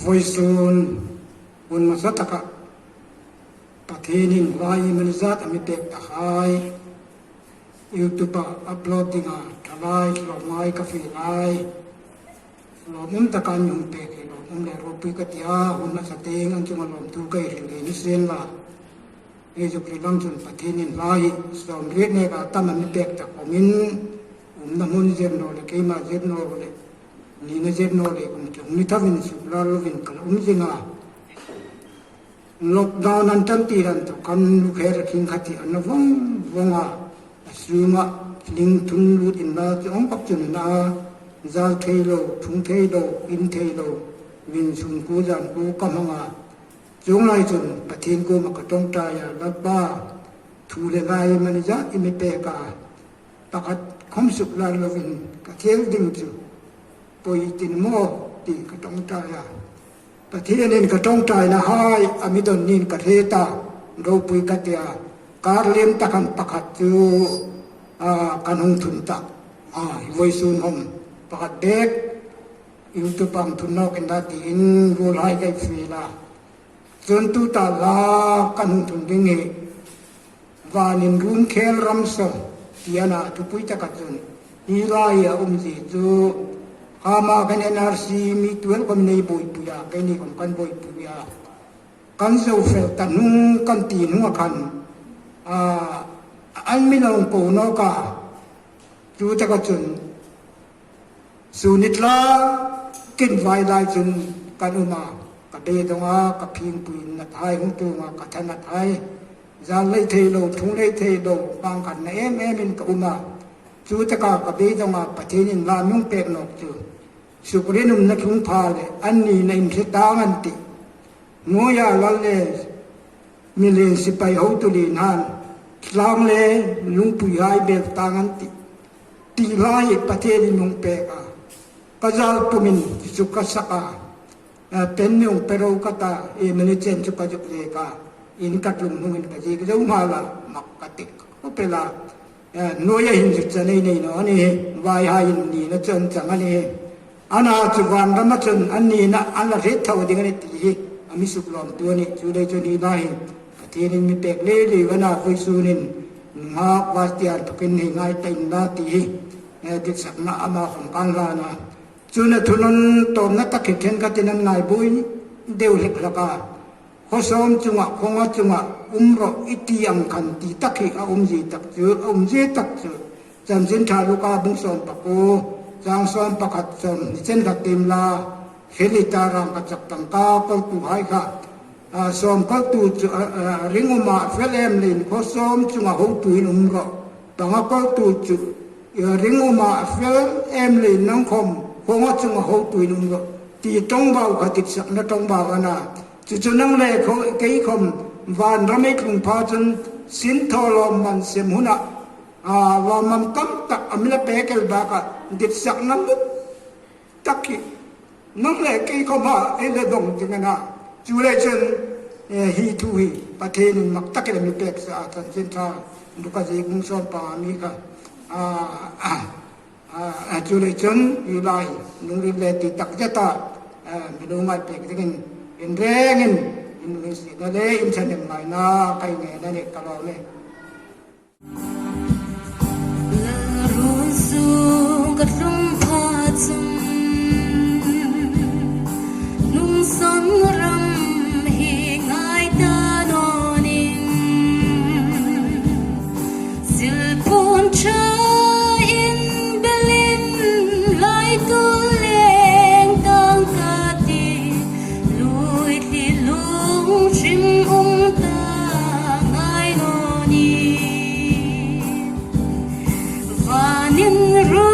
voiceun un masataka pathenin vai manizat amitek takai YouTube uploading a thalai lomai ka fi lai lomum takan yung peke lomum le ropi ka tia un masateng ang chunga lom tu kai ri ni sen la e jo prilang chun pathenin lai som ri ne ka tam amitek ta komin namun jen no le keima jen no le ni na jen no le kum chung ni thavin su la lo vin kal jinga lockdown an tam ti ran to kan lu kher king khati an wong wonga suma ling thun lu in na ong pak chun na zal thailo thung thailo in thailo win sun ku jan ku kamanga chung lai chun pathin ko ma ka tong ta ya la ba thu le lai man ja imi pe ka takat khom suk la lo vin ka thel ding chu poi tin mo ti ka tong ta ya pathianin ka tong tai na hai amidon nin ka theta ro pui ka tia karlem takan pakhat chu kanung thun ta voisun hom pakhat dek youtube pang thun no ken da ti in ro lai kai fi la chon tu ta la kanung thun ding he vanin run khel ram so tiana tu pui ta ka chun ni lai ya ji chu ama kan NRC mi tuel kom nei boi puya kai ni kom kan boi puya kan zo fel tanung kan ti nu kan an mi long ko no ka chu ta ka chun sunitla kin vai lai chun kanuma ka de donga ka phing puin na thai hung tu ma ka than na thai zal lai thei lo thung lai thei lo bang kan na em min ka uma chu ta ka be donga pathenin la nung pek nok chu sukurinum na kung phale anni na in khitangan ti ngoya lalle milen sipai ho tu li nan lang le lung pu hai be tangan ti lai patheni nung pe ka kazal pumin sukasaka pennyong pero kata e managen chu ka juk le ka in katlung nungin ka ji ka mala makatik ko pela noya hin ju chanai nei no ani vai hai ni na chan chang ani ana chuwan rama chun anni na ala re thaw ding ani ti ami suklom tu ni chu le chu ni nai patheni mi pek le le wana koi sunin nga wastiar tukin ni ngai tain na ti dik sak na ama khom kan la na chuna thunun tom na takhi then ka tinan ngai bui deu lek laka khosom chunga khonga chunga umro itiam kan ti takhi a ji tak chu je tak chu jamjin thalu ka bung som pako jang som pakat som chen ka timla helita ram ka chak tang ka ko tu hai ka som ko tu ringuma felem lin khosom chunga ho tu in umro tanga ko tu chu ringuma fel em lin nang khom khonga chunga ho tu in umro ti tong bau ka tik sak na tong bau ana chu nang le kho kei khom van ramek lung pha chun sin tholom man sem huna wa mam kam tak amila pekel ba ka dit sak nam takki nang le kei khoma ele dong jingana chu le chen hi tu hi pathen mak takele mi pek sa tan chen tha duka ji gung son pa mi ka chu le chen yu lai nung ri le ti tak jata mi do ngai pek dingin in rengin in si da le in chen mai na kai nge na ne ka lo le Vanin ru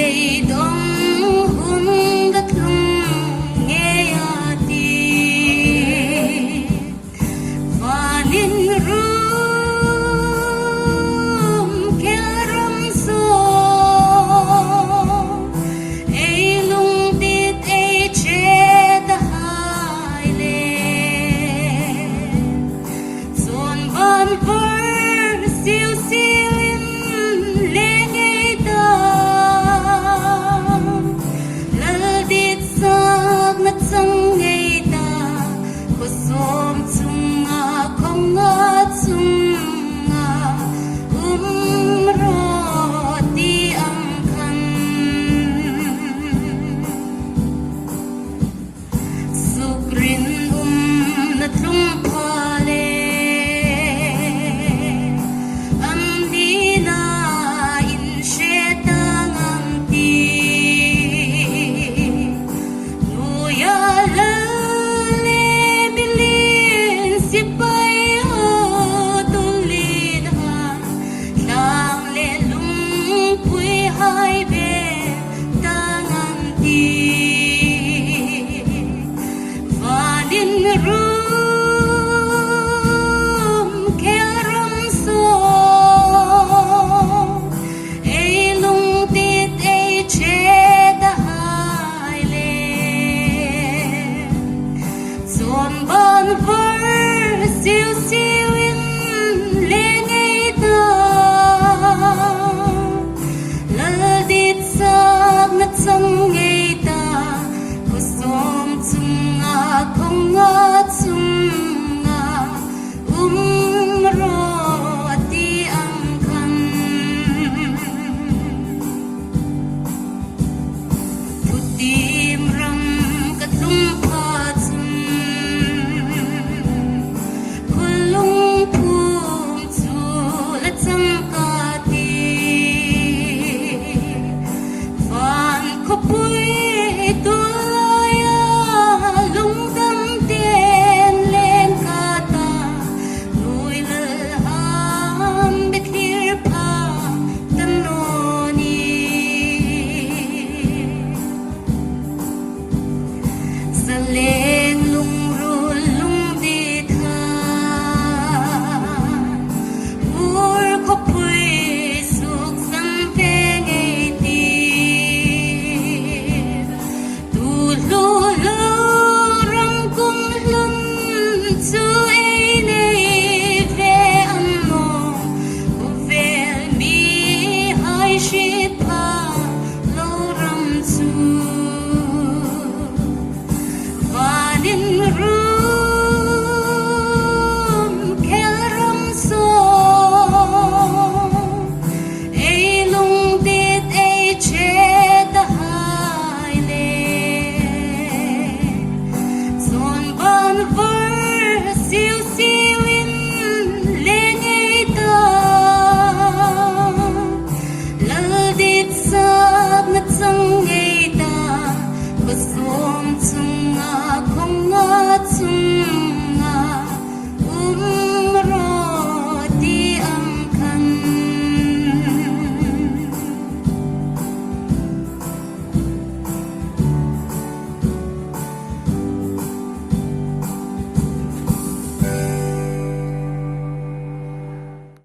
Bay dong hun gat lung nghe ati vanin rum keram so ei lung dit ei che da hai le son van ver siêu siêu le nghe da lal dit sak na chang nghe da ko som chung nga khong nga chung nga ro ti ang khan sukrin na tlung pha le am di na in she tang ang ti nu ya la le bilin si pai ho tu lin ha lang le lung pui hai be tang ang ti vanin rum keram so ei lung dit ei che da hai le son ban ver siêu siêu in le ngay da lal dit sak na chang ngay da ko som chung nga khong nga chung nga ro ti ang khan putim ram kat lung pha chung kulung phum chu la chang ka ti van ko pui